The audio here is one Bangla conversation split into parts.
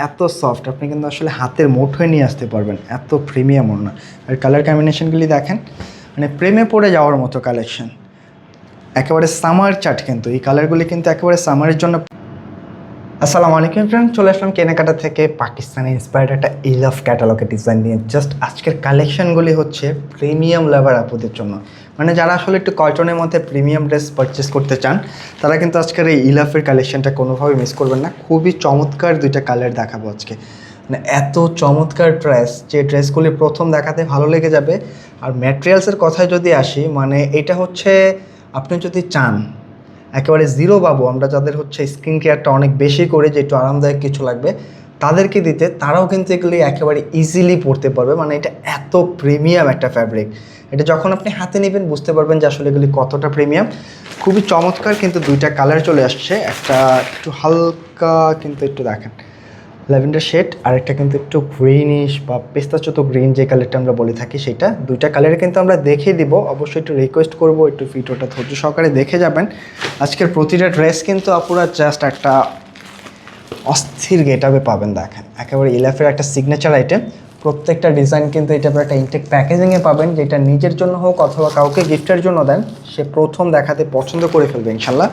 এত সফট, আপনি কিন্তু আসলে হাতের মুঠোয় নিয়ে আসতে পারবেন, এত প্রিমিয়াম ওড়না। আর কালার কম্বিনেশনগুলি দেখেন, মানে প্রেমে পড়ে যাওয়ার মতো কালেকশন, একেবারে সামার চাট। কিন্তু এই কালারগুলি কিন্তু একেবারে সামারের জন্য। আসসালামু আলাইকুম ফ্রেন্ড, চলে আসলাম কেনাকাটা থেকে পাকিস্তানি ইন্সপায়ার্ড একটা ইলাফ ক্যাটালগের ডিজাইন নিয়ে। জাস্ট আজকের কালেকশনগুলি হচ্ছে প্রিমিয়াম লাভার আপুদের জন্য, মানে যারা আসলে একটু কটনের মধ্যে প্রিমিয়াম ড্রেস পারচেস করতে চান, তারা কিন্তু আজকের এই ইলাফের কালেকশনটা কোনোভাবে মিস করবেন না। খুবই চমৎকার দুইটা কালার দেখাবো আজকে, মানে এত চমৎকার ড্রেস, যে ড্রেসগুলি প্রথম দেখাতে ভালো লেগে যাবে। আর ম্যাটেরিয়ালসের কথায় যদি আসি, মানে এটা হচ্ছে আপনি যদি চান একেবারে জিরো বাবু, আমরা যাদের হচ্ছে স্কিন কেয়ারটা অনেক বেশি করে, যে একটু আরামদায়ক কিছু লাগবে তাদেরকে দিতে, তারাও কিন্তু এগুলি একেবারে ইজিলি পরতে পারবে। মানে এটা এত প্রিমিয়াম একটা ফ্যাব্রিক, এটা যখন আপনি হাতে নেবেন বুঝতে পারবেন যে আসলে এগুলি কতটা প্রিমিয়াম। খুবই চমৎকার, কিন্তু দুইটা কালার চলে আসছে, একটা একটু হালকা কিন্তু একটু দেখেন ল্যাভেন্ডার শেড, আর একটা কিন্তু একটু গ্রিনিশ বা পেস্তাচোত গ্রিন যে কালারটা আমরা বলে থাকি, সেটা। দুইটা কালারে কিন্তু আমরা দেখে দিব। অবশ্যই একটু রিকোয়েস্ট করবো একটু ভিডিওটা ধৈর্য সহকারে দেখে যাবেন। আজকের প্রতিটা ড্রেস কিন্তু আপুরা জাস্ট একটা অস্থির গেটআপে পাবেন। দেখেন একেবারে ইলাফের একটা সিগনেচার আইটেম, প্রত্যেকটা ডিজাইন কিন্তু এটা একটা ইনটেক প্যাকেজিংয়ে পাবেন, যেটা নিজের জন্য হোক অথবা কাউকে গিফটের জন্য দেন, সে প্রথম দেখাতে পছন্দ করে ফেলবে ইনশাল্লাহ।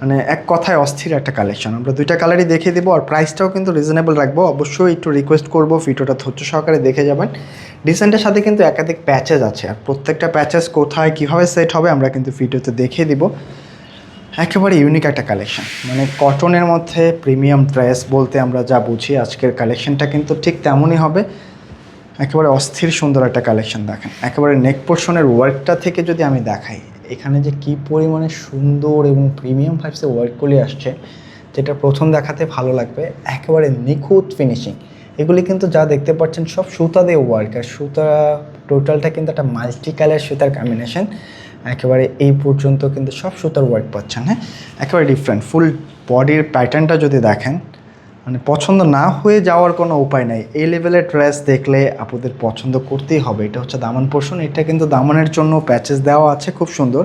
মানে এক কথায় অস্থির একটা কালেকশন। আমরা দুইটা কালারই দেখিয়ে দেবো, আর প্রাইসটাও কিন্তু রিজনেবল রাখবো। অবশ্যই একটু রিকোয়েস্ট করবো ভিডিওটা ধৈর্য সহকারে দেখে যাবেন। ডিজাইনটার সাথে কিন্তু একাধিক প্যাচেস আছে, আর প্রত্যেকটা প্যাচেস কোথায় কীভাবে সেট হবে আমরা কিন্তু ভিডিওতে দেখিয়ে দিব। একেবারে ইউনিক একটা কালেকশন, মানে কটনের মধ্যে প্রিমিয়াম ড্রেস বলতে আমরা যা বুঝি, আজকের কালেকশনটা কিন্তু ঠিক তেমনই হবে। একেবারে অস্থির সুন্দর একটা কালেকশন। দেখেন একেবারে নেক পোর্শনের ওয়ার্কটা থেকে যদি আমি দেখাই, এখানে যে কী পরিমাণে সুন্দর এবং প্রিমিয়াম ভাইবসে ওয়ার্কগুলি আসছে, যেটা প্রথম দেখাতে ভালো লাগবে। একেবারে নিখুঁত ফিনিশিং, এগুলি কিন্তু যা দেখতে পাচ্ছেন সব সুতা দিয়ে ওয়ার্ক, আর সুতা টোটালটা কিন্তু একটা মাল্টি কালার সুতার কম্বিনেশন। একেবারে এই পর্যন্ত কিন্তু সব সুতার ওয়ার্ক পাচ্ছেন। হ্যাঁ, একেবারে ডিফারেন্ট। ফুল বডির প্যাটার্নটা যদি দেখেন, মানে পছন্দ না হয়ে যাওয়ার কোনো উপায় নাই। এই লেভেলের ড্রেস দেখলে আপনাদের পছন্দ করতেই হবে। এটা হচ্ছে দামান পোর্শন, এটা কিন্তু দামানের জন্য প্যাচেস দেওয়া আছে, খুব সুন্দর।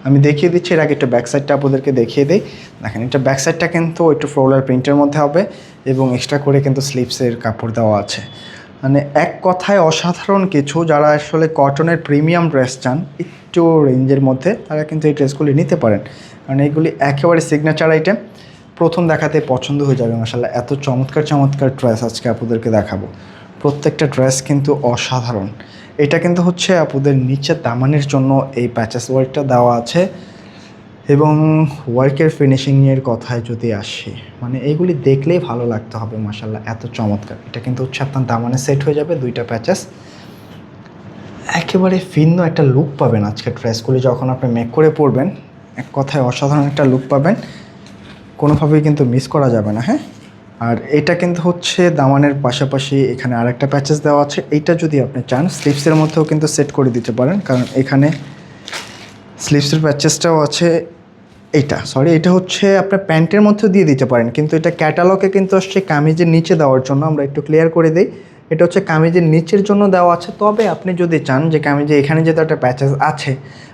আমি দেখিয়ে দিচ্ছি, এর আগে একটু ব্যাক সাইডটা আপনাদেরকে দেখিয়ে দিই। দেখেন এটা ব্যাক সাইডটা কিন্তু একটু ফ্লোরাল প্রিন্টের মধ্যে হবে, এবং এক্সট্রা করে কিন্তু স্লিভসের কাপড় দেওয়া আছে। মানে এক কথায় অসাধারণ কিছু। যারা আসলে কটনের প্রিমিয়াম ড্রেস চান একটু রেঞ্জের মধ্যে, তারা কিন্তু এই ড্রেসগুলি নিতে পারেন, কারণ এইগুলি একেবারে সিগনেচার আইটেম। প্রথম দেখাতে পছন্দ হয়ে যাবে মাশাআল্লাহ। এত চমৎকার চমৎকার ড্রেস আজকে আপনাদেরকে দেখাবো, প্রত্যেকটা ড্রেস কিন্তু অসাধারণ। এটা কিন্তু হচ্ছে আপনাদের নিচের দামানের জন্য এই প্যাচেস ওয়ার্কটা দেওয়া আছে, এবং ওয়ার্কের ফিনিশিংয়ের কথায় যদি আসি, মানে এইগুলি দেখলেই ভালো লাগতে হবে মাশাআল্লাহ, এত চমৎকার। এটা কিন্তু হচ্ছে আপনার দামানে সেট হয়ে যাবে দুইটা প্যাচেস, একেবারে ভিন্ন একটা লুক পাবেন আজকের ড্রেসগুলি যখন আপনি মেক করে পরবেন। এক কথায় অসাধারণ একটা লুক পাবেন, কোনোভাবেই কিন্তু মিস করা যাবে না। হ্যাঁ, আর এটা কিন্তু হচ্ছে দামানের পাশাপাশি এখানে আরেকটা প্যাচেস দেওয়া আছে। এইটা যদি আপনি চান স্লিভসের মধ্যেও কিন্তু সেট করে দিতে পারেন, কারণ এখানে স্লিভসের প্যাচেসটাও আছে। এটা হচ্ছে আপনার প্যান্টের মধ্যেও দিয়ে দিতে পারেন, কিন্তু এটা ক্যাটালগে কিন্তু আসছে কামিজের নিচে দেওয়ার জন্য। আমরা একটু ক্লিয়ার করে দিই, এটা হচ্ছে কামিজের নিচের জন্য দেওয়া আছে। তবে আপনি যদি চান যে কামিজে এখানে যেহেতু একটা প্যাচেস আছে,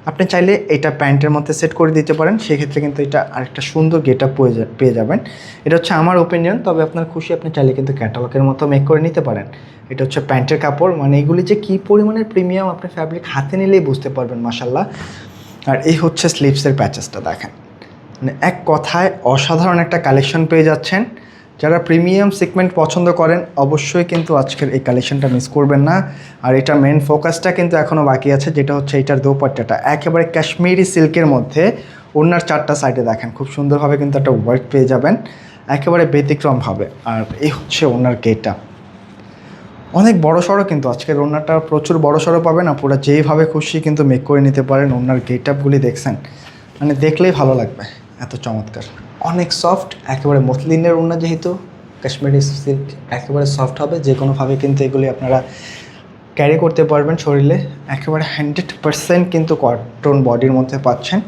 আপনি চাইলে এটা প্যান্টের মধ্যে সেট করে দিতে পারেন, সেক্ষেত্রে কিন্তু এটা আরেকটা সুন্দর গেট আপ পেয়ে যাবেন। এটা হচ্ছে আমার ওপিনিয়ন, তবে আপনার খুশি, আপনি চাইলে কিন্তু ক্যাটালগের মতো মেক করে নিতে পারেন। এটা হচ্ছে প্যান্টের কাপড়, মানে এগুলি যে কী পরিমাণের প্রিমিয়াম আপনি ফ্যাব্রিক হাতে নিলেই বুঝতে পারবেন মাশাআল্লাহ। আর এই হচ্ছে স্লিভসের প্যাচেসটা দেখেন, মানে এক কথায় অসাধারণ একটা কালেকশন পেয়ে যাচ্ছেন। যারা প্রিমিয়াম সেগমেন্ট পছন্দ করেন অবশ্যই কিন্তু আজকের এই কালেকশনটা মিস করবেন না। আর এটা মেন ফোকাসটা কিন্তু এখনও বাকি আছে, যেটা হচ্ছে এটার দোপাট্টাটা একেবারে কাশ্মীরি সিল্কের মধ্যে। ওনার চারটা সাইডে দেখেন খুব সুন্দরভাবে কিন্তু একটা ওয়ার্ক পেয়ে যাবেন, একেবারে ব্যতিক্রমভাবে। আর এই হচ্ছে ওনার গেটআপ, অনেক বড় সড়ো, কিন্তু আজকের ওনারটা প্রচুর বড় সড়ো পাবেন। আপনারা যেইভাবে খুশি কিন্তু মেক করে নিতে পারেন। ওনার গেটআপগুলি দেখছেন, মানে দেখলেই ভালো লাগবে, এত চমৎকার। অনেক সফট, একেবারে মসলিনের ওড়না, যেহেতু কাশ্মীরি সিল্ক একেবারে সফট হবে, যে কোনোভাবে কিন্তু এগুলি আপনারা ক্যারি করতে পারবেন শরীরে। একেবারে 100% কিন্তু কটন বডির মধ্যে পাচ্ছেন।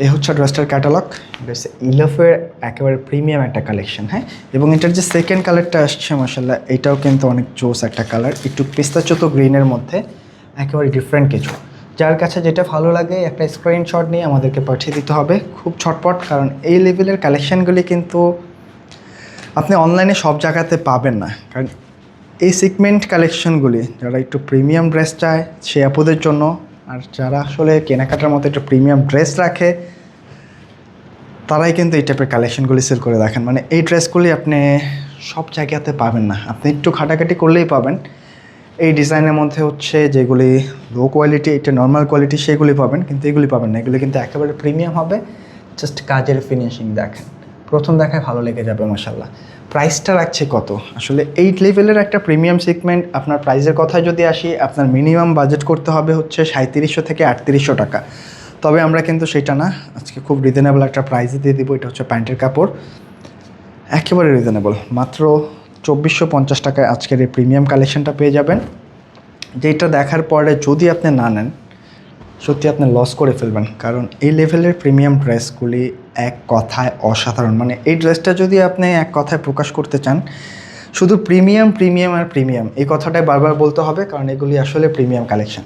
এই হচ্ছে ড্রেসটার ক্যাটালগ। বেশ ইলাফের একেবারে প্রিমিয়াম একটা কালেকশন। হ্যাঁ, এবং এটার যে সেকেন্ড কালারটা আসছে মাশাআল্লাহ, এটাও কিন্তু অনেক জোস একটা কালার, একটু পিস্তাচোতো গ্রিনের মধ্যে, একেবারে ডিফারেন্ট কিছু। যার কাছে যেটা ভালো লাগে একটা স্ক্রিনশট নিয়ে আমাদেরকে পাঠিয়ে দিতে হবে খুব ছটপট, কারণ এই লেভেলের কালেকশানগুলি কিন্তু আপনি অনলাইনে সব জায়গাতে পাবেন না, কারণ এই সিগমেন্ট কালেকশনগুলি যারা একটু প্রিমিয়াম ড্রেস চায় সে আপুদের জন্য, আর যারা আসলে কেনাকাটার মতো একটু প্রিমিয়াম ড্রেস রাখে তারাই কিন্তু এই টাইপের কালেকশনগুলি সেল করে দেখেন। মানে এই ড্রেসগুলি আপনি সব জায়গাতে পাবেন না, আপনি একটু ঘাটাঘাটি করলেই পাবেন। এই ডিজাইনের মধ্যে হচ্ছে যেগুলি লো কোয়ালিটি, এটা নর্মাল কোয়ালিটি, সেগুলি পাবেন, কিন্তু এগুলি পাবেন না। এগুলি কিন্তু একেবারে প্রিমিয়াম হবে। জাস্ট কাজের ফিনিশিং দেখেন, প্রথম দেখায় ভালো লেগে যাবে মাশাল্লাহ। প্রাইসটা রাখছে কত? আসলে এই লেভেলের একটা প্রিমিয়াম সেগমেন্ট, আপনার প্রাইসের কথায় যদি আসি, আপনার মিনিমাম বাজেট করতে হবে হচ্ছে 3700 থেকে 3800 টাকা। তবে আমরা কিন্তু সেটা না, আজকে খুব রিজনেবল একটা প্রাইসে দিয়ে দিব। এটা হচ্ছে প্যান্টের কাপড়, একেবারে রিজনেবল, মাত্র 2450 টাকায় আজকের এই প্রিমিয়াম কালেকশনটা পেয়ে যাবেন। যেটা দেখার পরে যদি আপনি না নেন, সত্যি আপনি লস করে ফেলবেন, কারণ এই লেভেলের প্রিমিয়াম ড্রেসগুলি এক কথায় অসাধারণ। মানে এই ড্রেসটা যদি আপনি এক কথায় প্রকাশ করতে চান, শুধু প্রিমিয়াম প্রিমিয়াম আর প্রিমিয়াম, এই কথাটাই বারবার বলতে হবে, কারণ এগুলি আসলে প্রিমিয়াম কালেকশন।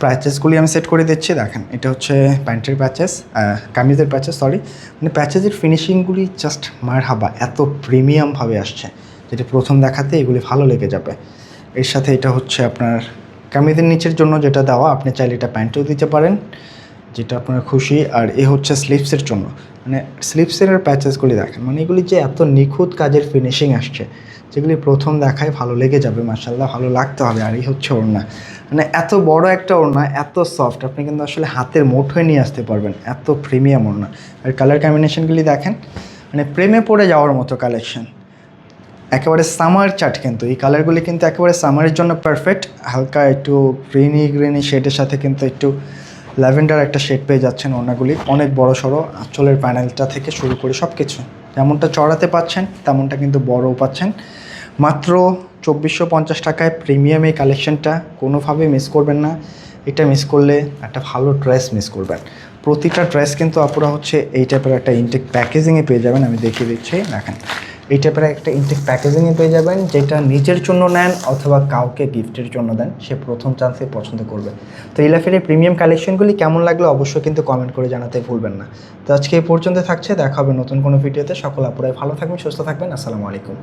প্যাচেসগুলি আমি সেট করে দিচ্ছি, দেখেন এটা হচ্ছে প্যান্টের প্যাচেস, কামিজের প্যাচেস, সরি। মানে প্যাচেসের ফিনিশিংগুলি জাস্ট মারহাবা, এত প্রিমিয়ামভাবে আসছে, যেটা প্রথম দেখাতে এগুলি ভালো লেগে যাবে। এর সাথে এটা হচ্ছে আপনার কামিজের নিচের জন্য যেটা দেওয়া, আপনি চাইলে এটা প্যান্টেও দিতে পারেন, যেটা আপনার খুশি। আর এ হচ্ছে স্লিভসের জন্য, মানে স্লিভসের প্যাচেসগুলি দেখেন, মানে এগুলি যে এত নিখুঁত কাজের ফিনিশিং আসছে, যেগুলি প্রথম দেখায় ভালো লেগে যাবে মাশাআল্লাহ, ভালো লাগতে হবে। আর এই হচ্ছে ওড়না, মানে এত বড় একটা ওড়না, এত সফট, আপনি কিন্তু আসলে হাতের মুঠোয় নিয়ে আসতে পারবেন, এত প্রিমিয়াম ওড়না। আর কালার কম্বিনেশনগুলি দেখেন, মানে প্রেমে পড়ে যাওয়ার মতো কালেকশন, একেবারে সামার চাট। কিন্তু এই কালারগুলি কিন্তু একেবারে সামারের জন্য পারফেক্ট। হালকা একটু গ্রিনি শেডের সাথে কিন্তু একটু ল্যাভেন্ডার একটা শেড পেয়ে যাচ্ছেন। ওড়নাগুলি অনেক বড় সড়ো, আঁচলের প্যানেলটা থেকে শুরু করে সব কিছু যেমনটা চড়াতে পাচ্ছেন তেমনটা কিন্তু বড়ও পাচ্ছেন। মাত্র 2450 টাকায় প্রিমিয়াম এই কালেকশনটা কোনোভাবেই মিস করবেন না। এটা মিস করলে একটা ভালো ড্রেস মিস করবেন। প্রতিটা ড্রেস কিন্তু আপনারা হচ্ছে এই টাইপের একটা ইনটেক প্যাকেজিংয়ে পেয়ে যাবেন। আমি দেখিয়ে দিচ্ছি, দেখেন এই টাইপের একটা ইনটেক প্যাকেজিংয়ে পেয়ে যাবেন, যেটা নিজের জন্য নেন অথবা কাউকে গিফটের জন্য দেন, সে প্রথম চান্সে পছন্দ করবে। তো ইলাফের এই প্রিমিয়াম কালেকশনগুলি কেমন লাগলো অবশ্যই কিন্তু কমেন্ট করে জানাতে ভুলবেন না। তো আজকে এই পর্যন্ত থাকছে, দেখা হবে নতুন কোনো ভিডিওতে। সকল আপুরাই ভালো থাকবেন, সুস্থ থাকবেন। আসসালামু আলাইকুম।